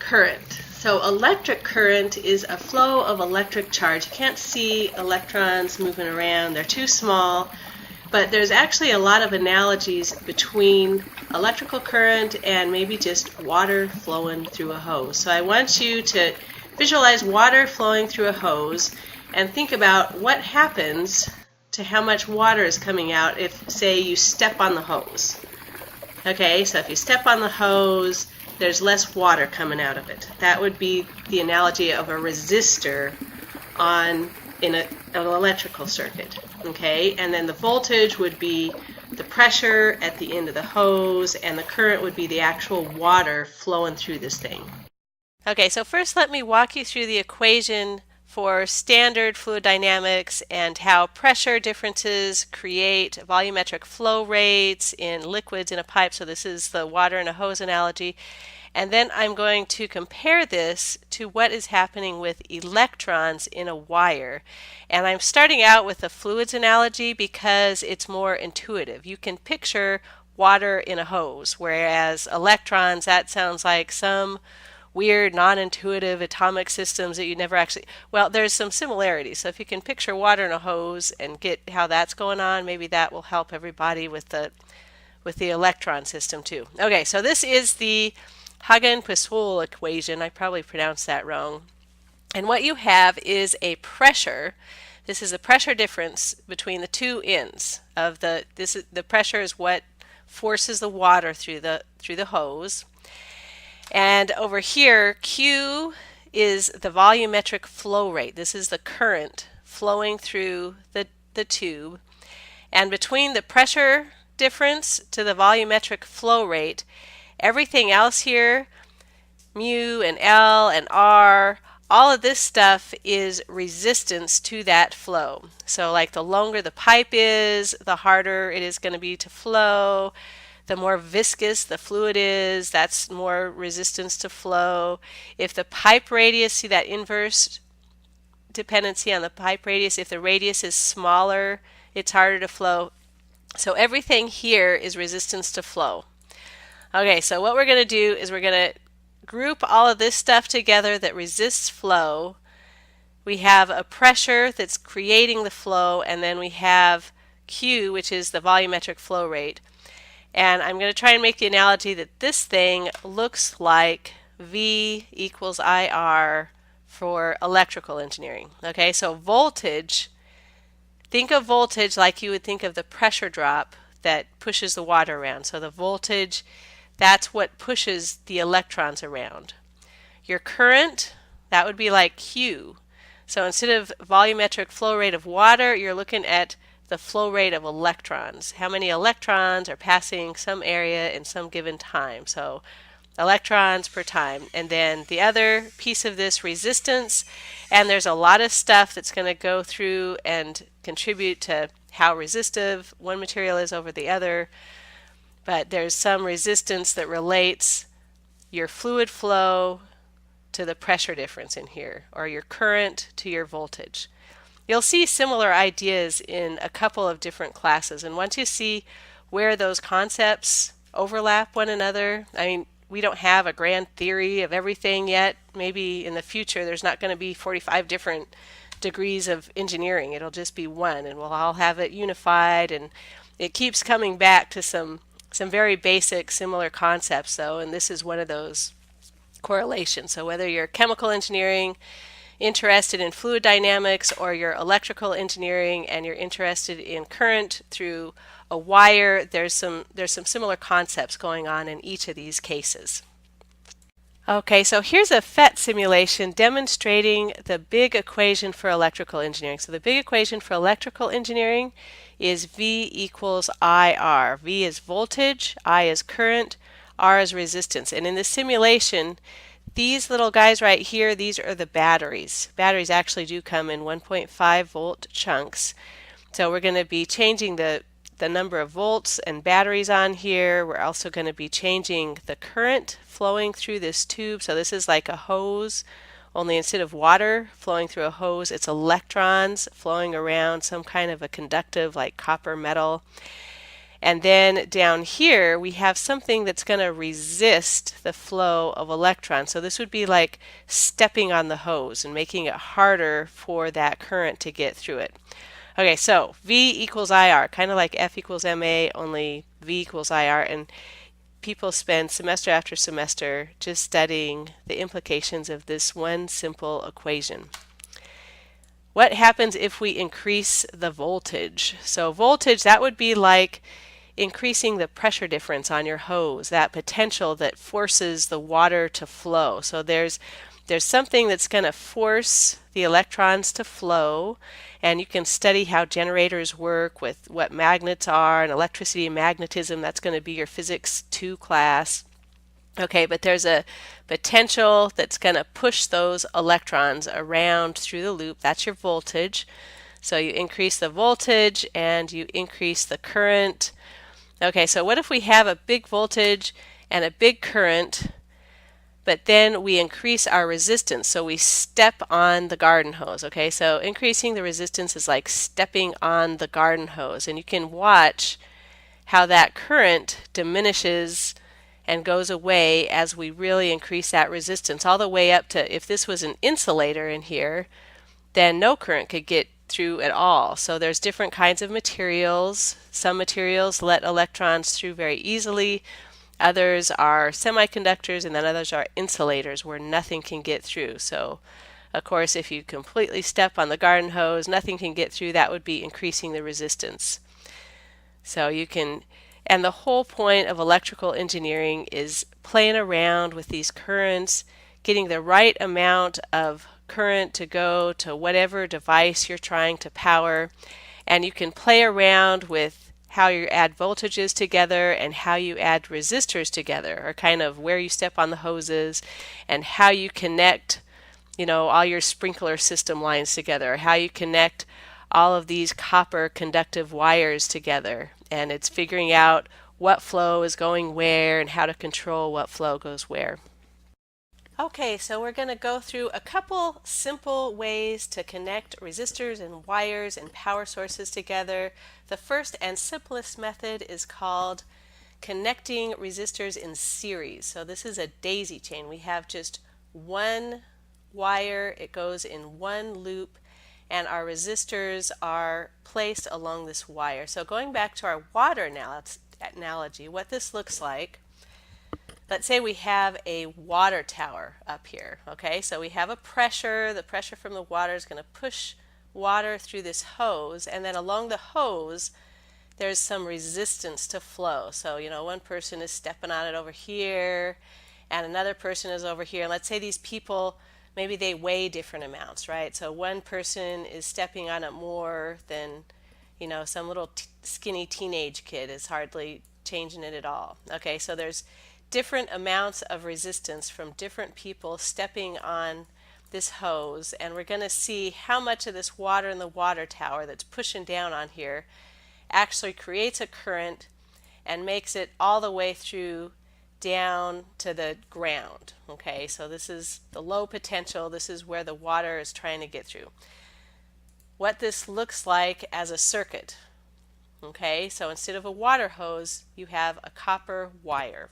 current. So electric current is a flow of electric charge. You can't see electrons moving around. They're too small. But there's actually a lot of analogies between electrical current and maybe just water flowing through a hose. So I want you to visualize water flowing through a hose and think about what happens to how much water is coming out if, say, you step on the hose. Okay, so if you step on the hose, there's less water coming out of it. That would be the analogy of a resistor in an electrical circuit. Okay, and then the voltage would be the pressure at the end of the hose, and the current would be the actual water flowing through this thing. Okay, so first let me walk you through the equation for standard fluid dynamics and how pressure differences create volumetric flow rates in liquids in a pipe. So this is the water in a hose analogy. And then I'm going to compare this to what is happening with electrons in a wire. And I'm starting out with the fluids analogy because it's more intuitive. You can picture water in a hose, whereas electrons, that sounds like some weird, non-intuitive atomic systems that you never actually... Well, there's some similarities. So if you can picture water in a hose and get how that's going on, maybe that will help everybody with the electron system too. Okay, so this is the Hagen-Poiseuille equation. I probably pronounced that wrong. And what you have is a pressure. This is the pressure difference between the two ends of the pressure is what forces the water through the hose. And over here, Q is the volumetric flow rate. This is the current flowing through the tube. And between the pressure difference to the volumetric flow rate, everything else here, mu and L and R, all of this stuff is resistance to that flow. So like the longer the pipe is, the harder it is going to be to flow. The more viscous the fluid is, that's more resistance to flow. If the pipe radius, see that inverse dependency on the pipe radius, if the radius is smaller, it's harder to flow. So everything here is resistance to flow. Okay, so what we're going to do is we're going to group all of this stuff together that resists flow. We have a pressure that's creating the flow, and then we have Q, which is the volumetric flow rate. And I'm going to try and make the analogy that this thing looks like V equals IR for electrical engineering. Okay, so voltage, think of voltage like you would think of the pressure drop that pushes the water around. So the voltage, that's what pushes the electrons around. Your current, that would be like Q. So instead of volumetric flow rate of water, you're looking at the flow rate of electrons. How many electrons are passing some area in some given time. So electrons per time. And then the other piece of this, resistance, and there's a lot of stuff that's going to go through and contribute to how resistive one material is over the other. But there's some resistance that relates your fluid flow to the pressure difference in here, or your current to your voltage. You'll see similar ideas in a couple of different classes, and once you see where those concepts overlap one another, I mean, we don't have a grand theory of everything yet. Maybe in the future there's not going to be 45 different degrees of engineering. It'll just be one, and we'll all have it unified, and it keeps coming back to some very basic similar concepts though, and this is one of those correlations. So whether you're chemical engineering, interested in fluid dynamics, or you're electrical engineering and you're interested in current through a wire, there's some similar concepts going on in each of these cases. Okay, so here's a PhET simulation demonstrating the big equation for electrical engineering. So the big equation for electrical engineering is V equals IR. V is voltage, I is current, R is resistance. And in the simulation, these little guys right here, these are the batteries. Batteries actually do come in 1.5 volt chunks. So we're going to be changing the number of volts and batteries on here. We're also going to be changing the current flowing through this tube. So this is like a hose, only instead of water flowing through a hose, it's electrons flowing around some kind of a conductive like copper metal. And then down here, we have something that's going to resist the flow of electrons. So this would be like stepping on the hose and making it harder for that current to get through it. Okay, so V equals IR, kind of like F equals MA, only V equals IR. And people spend semester after semester just studying the implications of this one simple equation. What happens if we increase the voltage? So voltage, that would be like increasing the pressure difference on your hose, that potential that forces the water to flow. So there's something that's going to force the electrons to flow, and you can study how generators work with what magnets are and electricity and magnetism. That's going to be your physics 2 class. Okay, but there's a potential that's going to push those electrons around through the loop. That's your voltage. So you increase the voltage and you increase the current. Okay, so what if we have a big voltage and a big current, but then we increase our resistance, so we step on the garden hose. Okay, so increasing the resistance is like stepping on the garden hose, and you can watch how that current diminishes and goes away as we really increase that resistance, all the way up to, if this was an insulator in here, then no current could get through at all. So there's different kinds of materials. Some materials let electrons through very easily. Others are semiconductors, and then others are insulators where nothing can get through. So of course, if you completely step on the garden hose, nothing can get through. That would be increasing the resistance. So you can, and the whole point of electrical engineering is playing around with these currents, getting the right amount of current to go to whatever device you're trying to power. And you can play around with how you add voltages together and how you add resistors together, or kind of where you step on the hoses and how you connect, all your sprinkler system lines together, or how you connect all of these copper conductive wires together. And it's figuring out what flow is going where and how to control what flow goes where. Okay, so we're going to go through a couple simple ways to connect resistors and wires and power sources together. The first and simplest method is called connecting resistors in series. So this is a daisy chain. We have just one wire, it goes in one loop, and our resistors are placed along this wire. So going back to our water analogy, what this looks like, let's say we have a water tower up here. Okay, so we have a pressure. The pressure from the water is going to push water through this hose, and then along the hose there's some resistance to flow. So one person is stepping on it over here and another person is over here, and let's say these people, maybe they weigh different amounts, right? So one person is stepping on it more than some little skinny teenage kid is hardly changing it at all. Okay, so there's different amounts of resistance from different people stepping on this hose, and we're going to see how much of this water in the water tower that's pushing down on here actually creates a current and makes it all the way through down to the ground. Okay, so this is the low potential. This is where the water is trying to get through. What this looks like as a circuit. Okay, so instead of a water hose, you have a copper wire.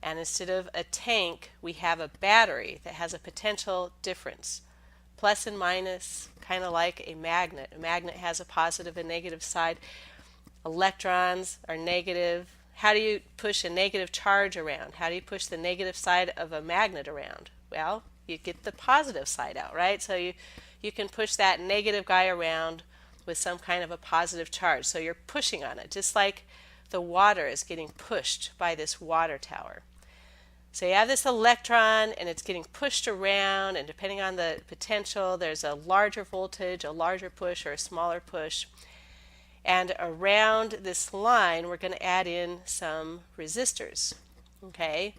And instead of a tank, we have a battery that has a potential difference. Plus and minus, kind of like a magnet. A magnet has a positive and negative side. Electrons are negative. How do you push a negative charge around? How do you push the negative side of a magnet around? Well, you get the positive side out, right? So you can push that negative guy around with some kind of a positive charge. So you're pushing on it, just like the water is getting pushed by this water tower. So you have this electron and it's getting pushed around, and depending on the potential, there's a larger voltage, a larger push, or a smaller push. And around this line, we're going to add in some resistors. Okay,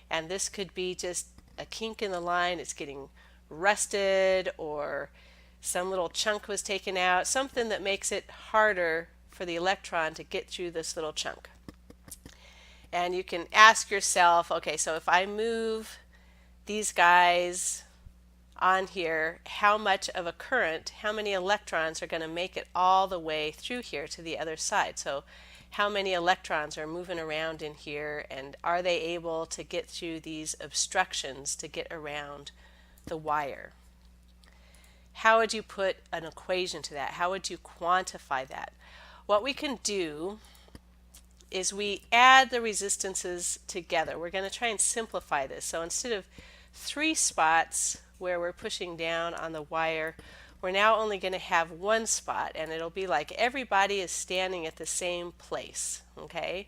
and this could be just a kink in the line, it's getting rusted, or some little chunk was taken out, something that makes it harder for the electron to get through this little chunk. And you can ask yourself, okay, so if I move these guys on here, how much of a current, how many electrons are going to make it all the way through here to the other side? So how many electrons are moving around in here, and are they able to get through these obstructions to get around the wire. How would you put an equation to that? How would you quantify that? What we can do is we add the resistances together. We're going to try and simplify this. So instead of 3 spots where we're pushing down on the wire, we're now only going to have 1 spot, and it'll be like everybody is standing at the same place. Okay,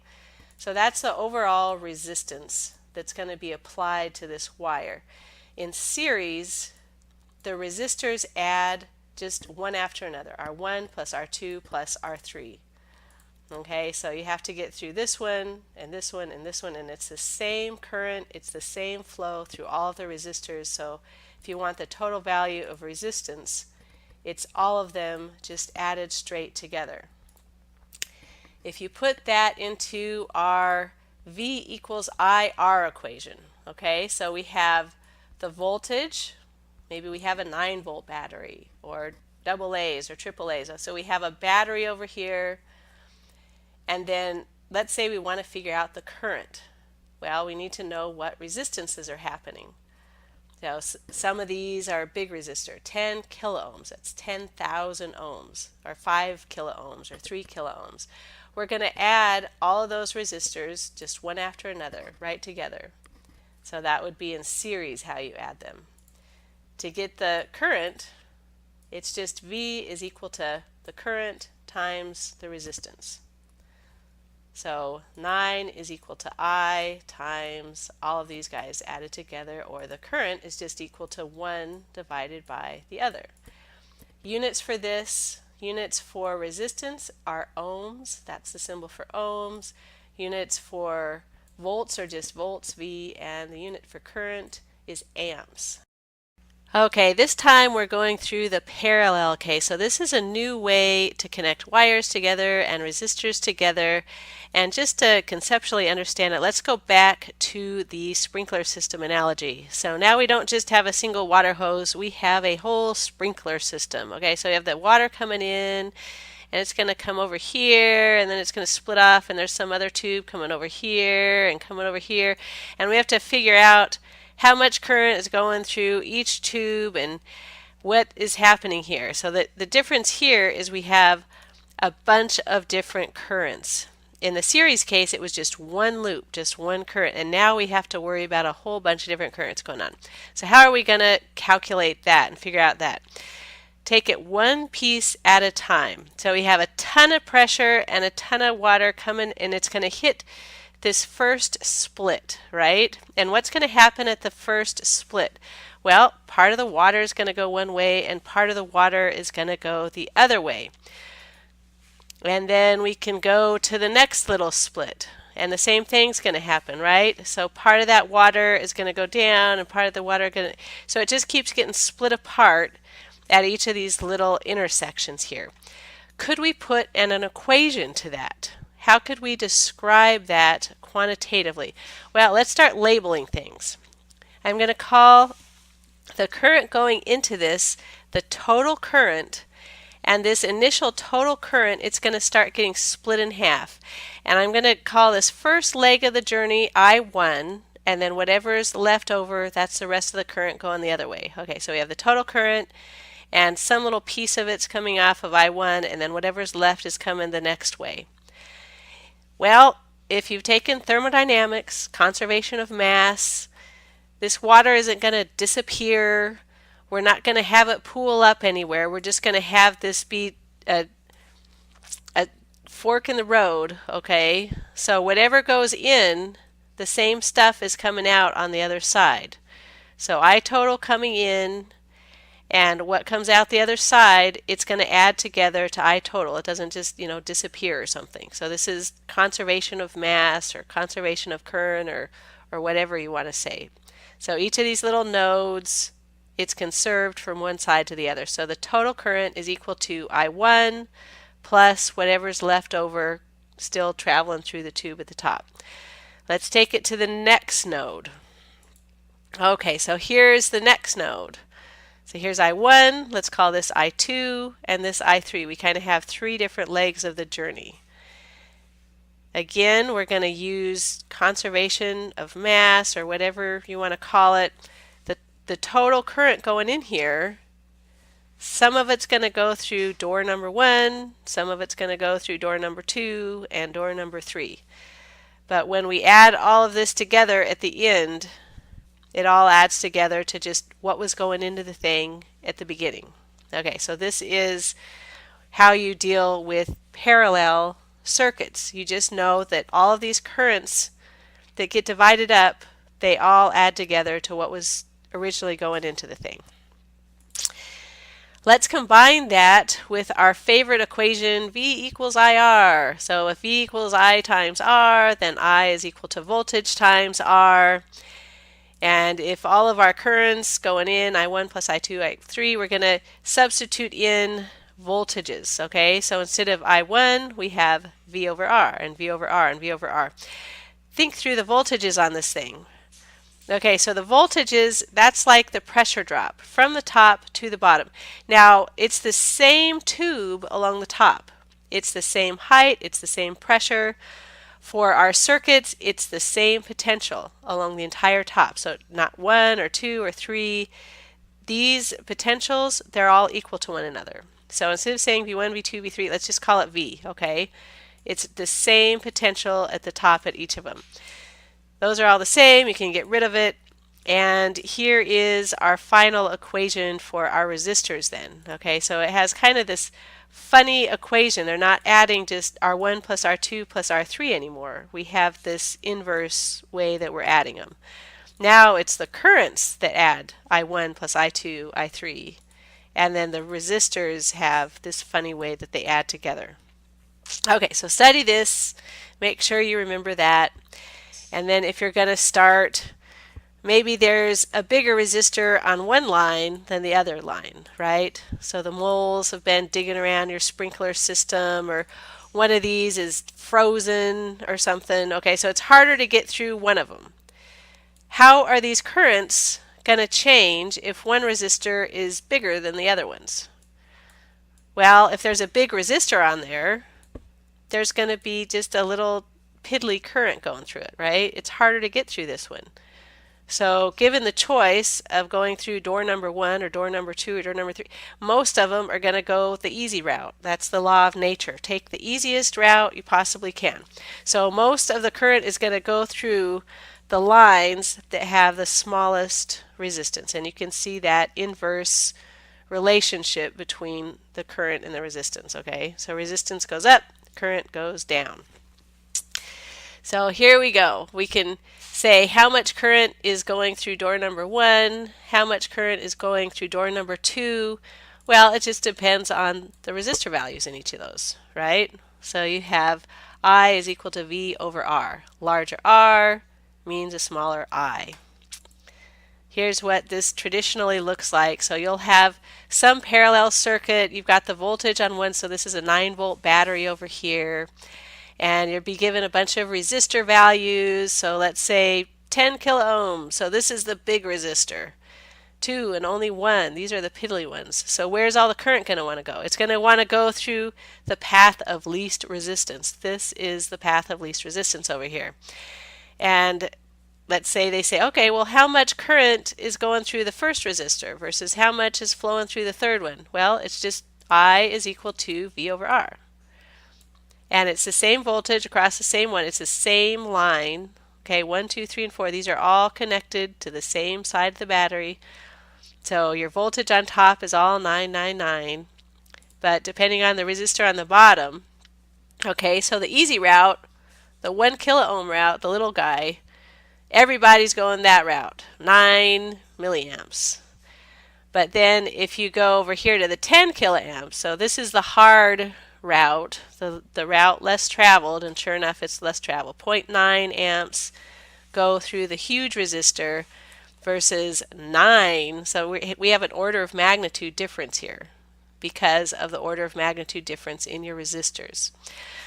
so that's the overall resistance that's going to be applied to this wire. In series, the resistors add just one after another, R1 plus R2 plus R3. Okay, so you have to get through this one and this one and this one, and it's the same current, it's the same flow through all of the resistors. So if you want the total value of resistance, it's all of them just added straight together. If you put that into our V equals IR equation, okay, so we have the voltage, maybe we have a 9-volt battery or AA's or AAA's. So we have a battery over here, and then let's say we want to figure out the current. Well, we need to know what resistances are happening. So some of these are big resistor, 10 kiloohms, that's 10,000 ohms, or 5 kiloohms, or 3 kiloohms. We're going to add all of those resistors just one after another right together. So that would be in series how you add them. To get the current, it's just V is equal to the current times the resistance. So 9 is equal to I times all of these guys added together, or the current is just equal to 1 divided by the other. Units for this, units for resistance are ohms, that's the symbol for ohms. Units for volts are just volts, V, and the unit for current is amps. Okay, this time we're going through the parallel case. So this is a new way to connect wires together and resistors together. And just to conceptually understand it, let's go back to the sprinkler system analogy. So now we don't just have a single water hose, we have a whole sprinkler system. Okay, so you have the water coming in, and it's going to come over here, and then it's going to split off, and there's some other tube coming over here and coming over here. And we have to figure out how much current is going through each tube and what is happening here. So the difference here is we have a bunch of different currents. In the series case, it was just one loop, just one current, and now we have to worry about a whole bunch of different currents going on. So how are we going to calculate that and figure out that? Take it one piece at a time. So we have a ton of pressure and a ton of water coming, and it's going to hit this first split, right? And what's going to happen at the first split? Well, part of the water is going to go one way and part of the water is going to go the other way. And then we can go to the next little split, and the same thing's going to happen, right? So part of that water is going to go down and part of the water going to, so it just keeps getting split apart at each of these little intersections here. Could we put an equation to that? How could we describe that quantitatively? Well, let's start labeling things. I'm going to call the current going into this the total current, and this initial total current, it's going to start getting split in half. And I'm going to call this first leg of the journey I1, and then whatever is left over, that's the rest of the current going the other way. Okay, so we have the total current, and some little piece of it's coming off of I1, and then whatever's left is coming the next way. Well, if you've taken thermodynamics, conservation of mass, this water isn't going to disappear. We're not going to have it pool up anywhere. We're just going to have this be a fork in the road, okay? So whatever goes in, the same stuff is coming out on the other side. So I total coming in, and what comes out the other side, it's going to add together to I total. It doesn't just, disappear or something. So this is conservation of mass or conservation of current or whatever you want to say. So each of these little nodes, it's conserved from one side to the other. So the total current is equal to I1 plus whatever's left over still traveling through the tube at the top. Let's take it to the next node. Okay, so here's the next node. So here's I1, let's call this I2, and this I3. We kind of have 3 different legs of the journey. Again, we're going to use conservation of mass or whatever you want to call it. The total current going in here, some of it's going to go through door number 1, some of it's going to go through door number 2 and door number 3. But when we add all of this together at the end, it all adds together to just what was going into the thing at the beginning. Okay, so this is how you deal with parallel circuits. You just know that all of these currents that get divided up, they all add together to what was originally going into the thing. Let's combine that with our favorite equation, V equals IR. So if V equals I times R, then I is equal to voltage times R. And if all of our currents going in, I1 plus I2, I3, we're going to substitute in voltages, okay? So instead of I1, we have V over R, and V over R, and V over R. Think through the voltages on this thing. Okay, so the voltages, that's like the pressure drop from the top to the bottom. Now, it's the same tube along the top. It's the same height, it's the same pressure. For our circuits, it's the same potential along the entire top. So not 1 or 2 or 3. These potentials, they're all equal to one another. So instead of saying V1, V2, V3, let's just call it V, okay? It's the same potential at the top at each of them. Those are all the same. You can get rid of it. And here is our final equation for our resistors then. Okay, so it has kind of this funny equation. They're not adding just R1 plus R2 plus R3 anymore. We have this inverse way that we're adding them. Now it's the currents that add I1 plus I2, I3. And then the resistors have this funny way that they add together. Okay, so study this. Make sure you remember that. And then if you're going to start, maybe there's a bigger resistor on one line than the other line, right? So the moles have been digging around your sprinkler system, or one of these is frozen or something. Okay, so it's harder to get through one of them. How are these currents going to change if one resistor is bigger than the other ones? Well, if there's a big resistor on there, there's going to be just a little piddly current going through it, right? It's harder to get through this one. So given the choice of going through door number 1 or door number 2 or door number 3, most of them are going to go the easy route. That's the law of nature. Take the easiest route you possibly can. So most of the current is going to go through the lines that have the smallest resistance. And you can see that inverse relationship between the current and the resistance, okay? So resistance goes up, current goes down. So here we go. We can say how much current is going through door number 1, how much current is going through door number 2. Well, it just depends on the resistor values in each of those, right? So you have I is equal to V over R. Larger R means a smaller I. Here's what this traditionally looks like. So you'll have some parallel circuit. You've got the voltage on one, so this is a 9-volt battery over here. And you'll be given a bunch of resistor values. So let's say 10 kiloohms. So this is the big resistor. 2 and only 1. These are the piddly ones. So where's all the current going to want to go? It's going to want to go through the path of least resistance. This is the path of least resistance over here. And let's say they say, okay, well, how much current is going through the first resistor versus how much is flowing through the third one? Well, it's just I is equal to V over R. And it's the same voltage across the same one. It's the same line. Okay, 1, 2, 3, and 4. These are all connected to the same side of the battery. So your voltage on top is all 999. But depending on the resistor on the bottom, okay, so the easy route, the 1 kiloohm route, the little guy, everybody's going that route, 9 milliamps. But then if you go over here to the 10 kiloamps, so this is the hard route, the route less traveled, and sure enough it's less traveled. 0.9 amps go through the huge resistor versus 9. So we have an order of magnitude difference here because of the order of magnitude difference in your resistors.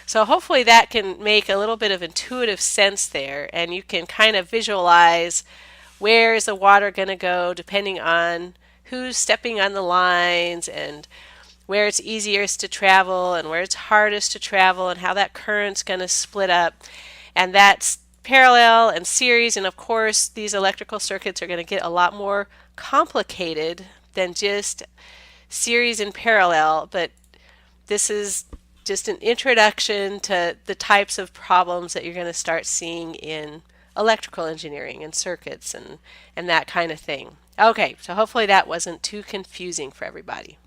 So hopefully that can make a little bit of intuitive sense there, and you can kind of visualize where is the water going to go depending on who's stepping on the lines and where it's easiest to travel and where it's hardest to travel and how that current's going to split up. And that's parallel and series, and of course these electrical circuits are going to get a lot more complicated than just series and parallel, but this is just an introduction to the types of problems that you're going to start seeing in electrical engineering and circuits and that kind of thing. Okay, so hopefully that wasn't too confusing for everybody.